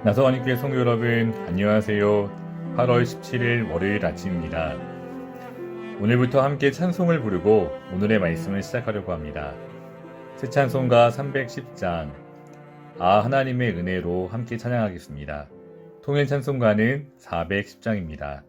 나서원님께 성도 여러분, 안녕하세요. 8월 17일 월요일 아침입니다. 오늘부터 함께 찬송을 부르고 오늘의 말씀을 시작하려고 합니다. 새 찬송가 310장 하나님의 은혜로 함께 찬양하겠습니다. 통일 찬송가는 410장입니다.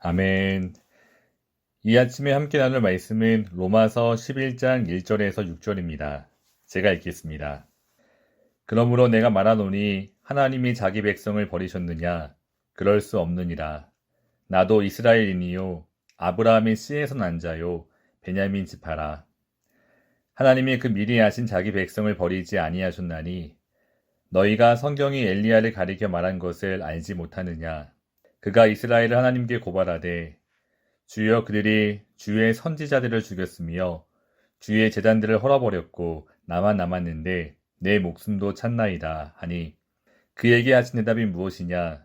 아멘. 이 아침에 함께 나눌 말씀은 로마서 11장 1절에서 6절입니다. 제가 읽겠습니다. 그러므로 내가 말하노니 하나님이 자기 백성을 버리셨느냐? 그럴 수 없느니라. 나도 이스라엘인이요 아브라함의 씨에서 난 자요 베냐민 지파라. 하나님이 그 미리 아신 자기 백성을 버리지 아니하셨나니 너희가 성경이 엘리야를 가리켜 말한 것을 알지 못하느냐. 그가 이스라엘을 하나님께 고발하되 주여 그들이 주의 선지자들을 죽였으며 주의 제단들을 헐어버렸고 나만 남았는데 내 목숨도 찼나이다 하니 그에게 하신 대답이 무엇이냐.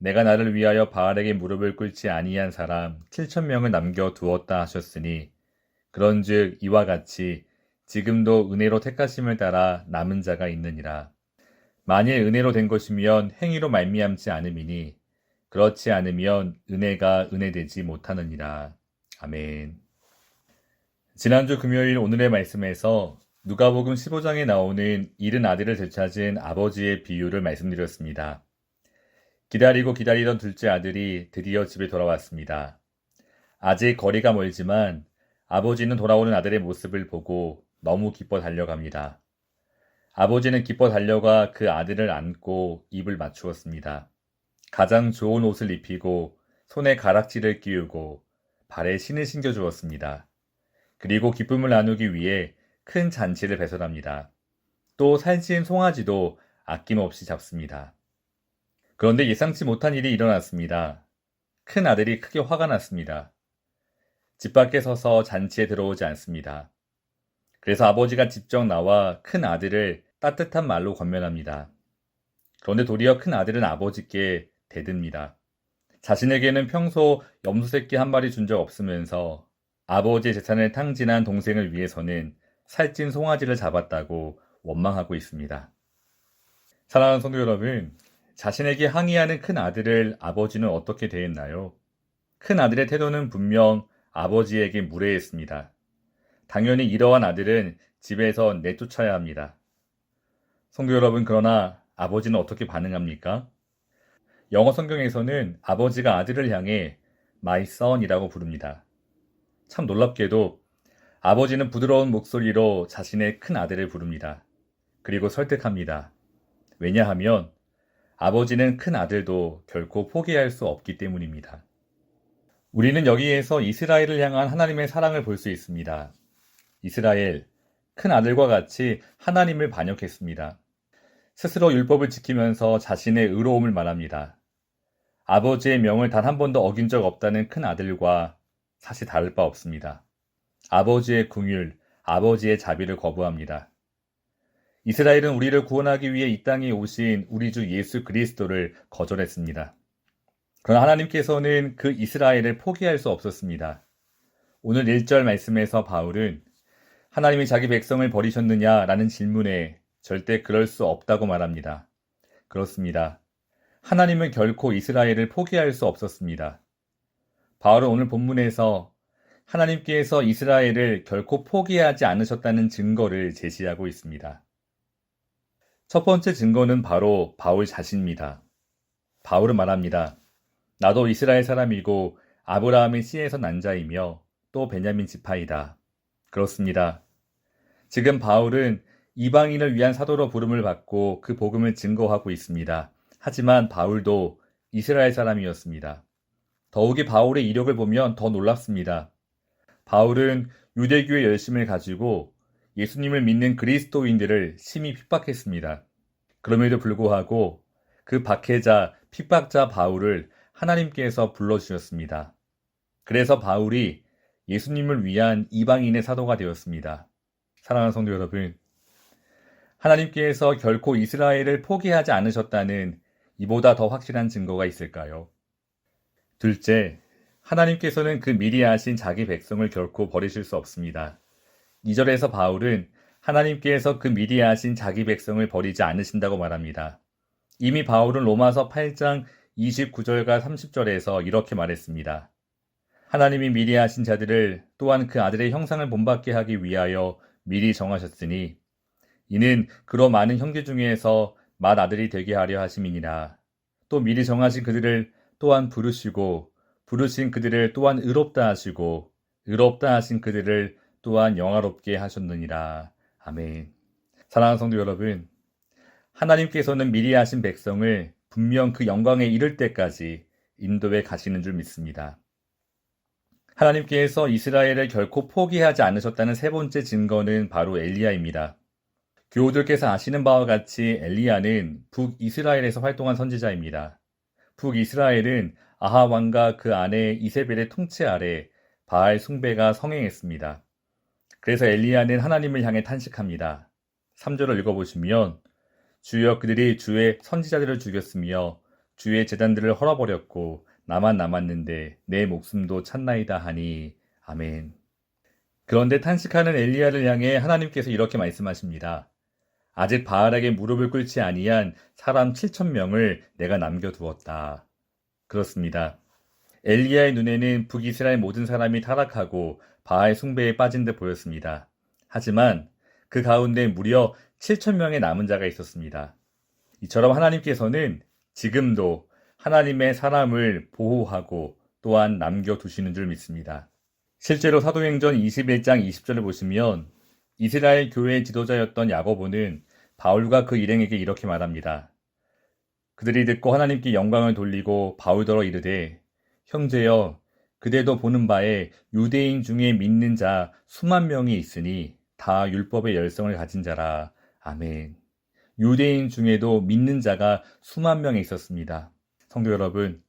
내가 나를 위하여 바알에게 무릎을 꿇지 아니한 사람 7,000명을 남겨 두었다 하셨으니 그런즉 이와 같이 지금도 은혜로 택하심을 따라 남은 자가 있느니라. 만일 은혜로 된 것이면 행위로 말미암지 않음이니 그렇지 않으면 은혜가 은혜되지 못하느니라. 아멘. 지난주 금요일 오늘의 말씀에서 누가복음 15장에 나오는 잃은 아들을 되찾은 아버지의 비유를 말씀드렸습니다. 기다리고 기다리던 둘째 아들이 드디어 집에 돌아왔습니다. 아직 거리가 멀지만 아버지는 돌아오는 아들의 모습을 보고 너무 기뻐 달려갑니다. 아버지는 기뻐 달려가 그 아들을 안고 입을 맞추었습니다. 가장 좋은 옷을 입히고 손에 가락지를 끼우고 발에 신을 신겨 주었습니다. 그리고 기쁨을 나누기 위해 큰 잔치를 배설합니다. 또 살찐 송아지도 아낌없이 잡습니다. 그런데 예상치 못한 일이 일어났습니다. 큰 아들이 크게 화가 났습니다. 집 밖에 서서 잔치에 들어오지 않습니다. 그래서 아버지가 직접 나와 큰 아들을 따뜻한 말로 권면합니다. 그런데 도리어 큰 아들은 아버지께 대듭니다. 자신에게는 평소 염소새끼 한 마리 준 적 없으면서 아버지의 재산을 탕진한 동생을 위해서는 살찐 송아지를 잡았다고 원망하고 있습니다. 사랑하는 성도 여러분, 자신에게 항의하는 큰 아들을 아버지는 어떻게 대했나요? 큰 아들의 태도는 분명 아버지에게 무례했습니다. 당연히 이러한 아들은 집에서 내쫓아야 합니다. 성도 여러분, 그러나 아버지는 어떻게 반응합니까? 영어 성경에서는 아버지가 아들을 향해 My son이라고 부릅니다. 참 놀랍게도 아버지는 부드러운 목소리로 자신의 큰 아들을 부릅니다. 그리고 설득합니다. 왜냐하면 아버지는 큰 아들도 결코 포기할 수 없기 때문입니다. 우리는 여기에서 이스라엘을 향한 하나님의 사랑을 볼 수 있습니다. 이스라엘, 큰 아들과 같이 하나님을 반역했습니다. 스스로 율법을 지키면서 자신의 의로움을 말합니다. 아버지의 명을 단 한 번도 어긴 적 없다는 큰 아들과 사실 다를 바 없습니다. 아버지의 긍휼, 아버지의 자비를 거부합니다. 이스라엘은 우리를 구원하기 위해 이 땅에 오신 우리 주 예수 그리스도를 거절했습니다. 그러나 하나님께서는 그 이스라엘을 포기할 수 없었습니다. 오늘 1절 말씀에서 바울은 하나님이 자기 백성을 버리셨느냐라는 질문에 절대 그럴 수 없다고 말합니다. 그렇습니다. 하나님은 결코 이스라엘을 포기할 수 없었습니다. 바울은 오늘 본문에서 하나님께서 이스라엘을 결코 포기하지 않으셨다는 증거를 제시하고 있습니다. 첫 번째 증거는 바로 바울 자신입니다. 바울은 말합니다. 나도 이스라엘 사람이고 아브라함의 씨에서 난 자이며 또 베냐민 지파이다. 그렇습니다. 지금 바울은 이방인을 위한 사도로 부름을 받고 그 복음을 증거하고 있습니다. 하지만 바울도 이스라엘 사람이었습니다. 더욱이 바울의 이력을 보면 더 놀랍습니다. 바울은 유대교의 열심을 가지고 예수님을 믿는 그리스도인들을 심히 핍박했습니다. 그럼에도 불구하고 그 박해자, 핍박자 바울을 하나님께서 불러주셨습니다. 그래서 바울이 예수님을 위한 이방인의 사도가 되었습니다. 사랑하는 성도 여러분, 하나님께서 결코 이스라엘을 포기하지 않으셨다는 이보다 더 확실한 증거가 있을까요? 둘째, 하나님께서는 그 미리 아신 자기 백성을 결코 버리실 수 없습니다. 2절에서 바울은 하나님께서 그 미리 아신 자기 백성을 버리지 않으신다고 말합니다. 이미 바울은 로마서 8장 29절과 30절에서 이렇게 말했습니다. 하나님이 미리 아신 자들을 또한 그 아들의 형상을 본받게 하기 위하여 미리 정하셨으니 이는 그로 많은 형제 중에서 맏아들이 되게 하려 하심이니라. 또 미리 정하신 그들을 또한 부르시고 부르신 그들을 또한 의롭다 하시고 의롭다 하신 그들을 또한 영화롭게 하셨느니라. 아멘. 사랑하는 성도 여러분, 하나님께서는 미리 하신 백성을 분명 그 영광에 이를 때까지 인도해 가시는 줄 믿습니다. 하나님께서 이스라엘을 결코 포기하지 않으셨다는 세 번째 증거는 바로 엘리야입니다. 교우들께서 아시는 바와 같이 엘리야는 북이스라엘에서 활동한 선지자입니다. 북이스라엘은 아하 왕과 그 아내 이세벨의 통치 아래 바알 숭배가 성행했습니다. 그래서 엘리야는 하나님을 향해 탄식합니다. 3절을 읽어보시면 주여 그들이 주의 선지자들을 죽였으며 주의 제단들을 헐어버렸고 나만 남았는데 내 목숨도 찼나이다 하니 아멘. 그런데 탄식하는 엘리야를 향해 하나님께서 이렇게 말씀하십니다. 아직 바알에게 무릎을 꿇지 아니한 사람 7,000명을 내가 남겨두었다. 그렇습니다. 엘리야의 눈에는 북이스라엘 모든 사람이 타락하고 바알 숭배에 빠진 듯 보였습니다. 하지만 그 가운데 무려 7,000명의 남은 자가 있었습니다. 이처럼 하나님께서는 지금도 하나님의 사람을 보호하고 또한 남겨두시는 줄 믿습니다. 실제로 사도행전 21장 20절을 보시면 이스라엘 교회의 지도자였던 야고보는 바울과 그 일행에게 이렇게 말합니다. 그들이 듣고 하나님께 영광을 돌리고 바울더러 이르되 형제여 그대도 보는 바에 유대인 중에 믿는 자 수만 명이 있으니 다 율법의 열성을 가진 자라. 아멘. 유대인 중에도 믿는 자가 수만 명이 있었습니다. 성도 여러분,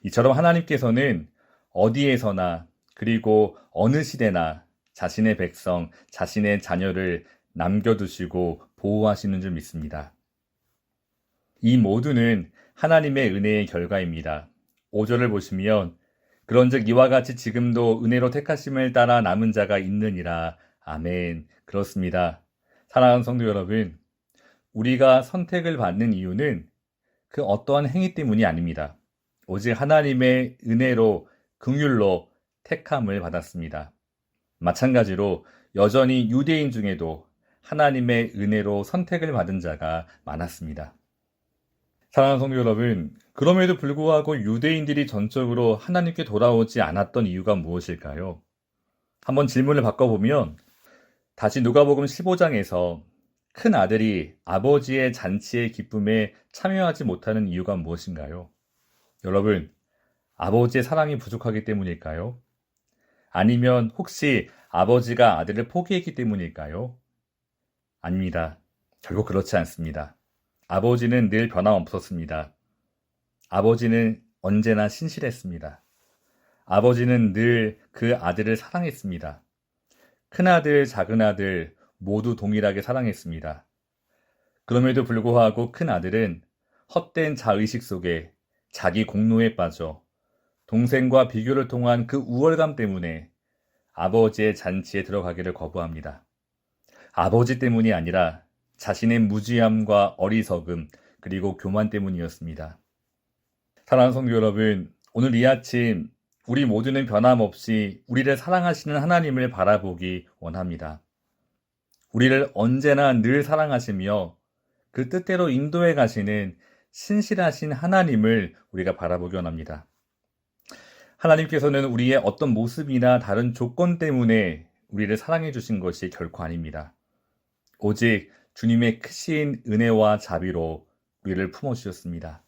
이처럼 하나님께서는 어디에서나 그리고 어느 시대나 자신의 백성, 자신의 자녀를 남겨두시고 보호하시는 줄 믿습니다. 이 모두는 하나님의 은혜의 결과입니다. 5절을 보시면 그런즉 이와 같이 지금도 은혜로 택하심을 따라 남은 자가 있느니라. 아멘. 그렇습니다. 사랑하는 성도 여러분, 우리가 선택을 받는 이유는 그 어떠한 행위 때문이 아닙니다. 오직 하나님의 은혜로 긍휼로 택함을 받았습니다. 마찬가지로 여전히 유대인 중에도 하나님의 은혜로 선택을 받은 자가 많았습니다. 사랑하는 성도 여러분, 그럼에도 불구하고 유대인들이 전적으로 하나님께 돌아오지 않았던 이유가 무엇일까요? 한번 질문을 바꿔보면 다시 누가복음 15장에서 큰 아들이 아버지의 잔치의 기쁨에 참여하지 못하는 이유가 무엇인가요? 여러분, 아버지의 사랑이 부족하기 때문일까요? 아니면 혹시 아버지가 아들을 포기했기 때문일까요? 아닙니다. 결국 그렇지 않습니다. 아버지는 늘 변함없었습니다. 아버지는 언제나 신실했습니다. 아버지는 늘 그 아들을 사랑했습니다. 큰아들, 작은아들 모두 동일하게 사랑했습니다. 그럼에도 불구하고 큰아들은 헛된 자의식 속에 자기 공로에 빠져 동생과 비교를 통한 그 우월감 때문에 아버지의 잔치에 들어가기를 거부합니다. 아버지 때문이 아니라 자신의 무지함과 어리석음 그리고 교만 때문이었습니다. 사랑하는 성도 여러분, 오늘 이 아침 우리 모두는 변함없이 우리를 사랑하시는 하나님을 바라보기 원합니다. 우리를 언제나 늘 사랑하시며 그 뜻대로 인도해 가시는 신실하신 하나님을 우리가 바라보기 원합니다. 하나님께서는 우리의 어떤 모습이나 다른 조건 때문에 우리를 사랑해 주신 것이 결코 아닙니다. 오직 주님의 크신 은혜와 자비로 우리를 품어주셨습니다.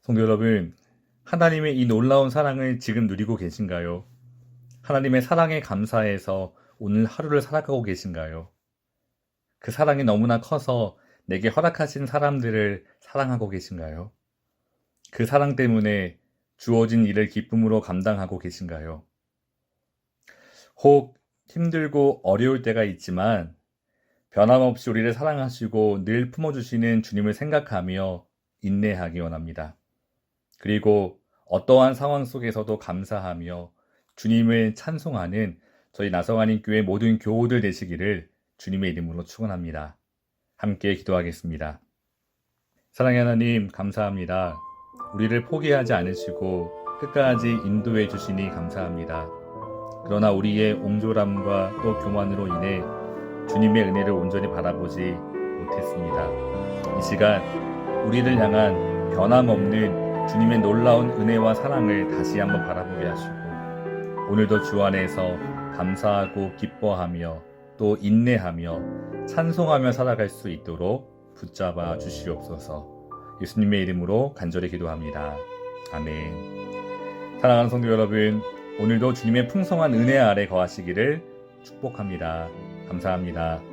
성도 여러분, 하나님의 이 놀라운 사랑을 지금 누리고 계신가요? 하나님의 사랑에 감사해서 오늘 하루를 살아가고 계신가요? 그 사랑이 너무나 커서 내게 허락하신 사람들을 사랑하고 계신가요? 그 사랑 때문에 주어진 일을 기쁨으로 감당하고 계신가요? 혹 힘들고 어려울 때가 있지만 변함없이 우리를 사랑하시고 늘 품어주시는 주님을 생각하며 인내하기 원합니다. 그리고 어떠한 상황 속에서도 감사하며 주님을 찬송하는 저희 나성하님 교회 모든 교우들 되시기를 주님의 이름으로 축원합니다. 함께 기도하겠습니다. 사랑의 하나님 감사합니다. 우리를 포기하지 않으시고 끝까지 인도해 주시니 감사합니다. 그러나 우리의 옹졸함과 또 교만으로 인해 주님의 은혜를 온전히 바라보지 못했습니다. 이 시간 우리를 향한 변함없는 주님의 놀라운 은혜와 사랑을 다시 한번 바라보게 하시고 오늘도 주 안에서 감사하고 기뻐하며 또 인내하며 찬송하며 살아갈 수 있도록 붙잡아 주시옵소서. 예수님의 이름으로 간절히 기도합니다. 아멘. 사랑하는 성도 여러분, 오늘도 주님의 풍성한 은혜 아래 거하시기를 축복합니다. 감사합니다.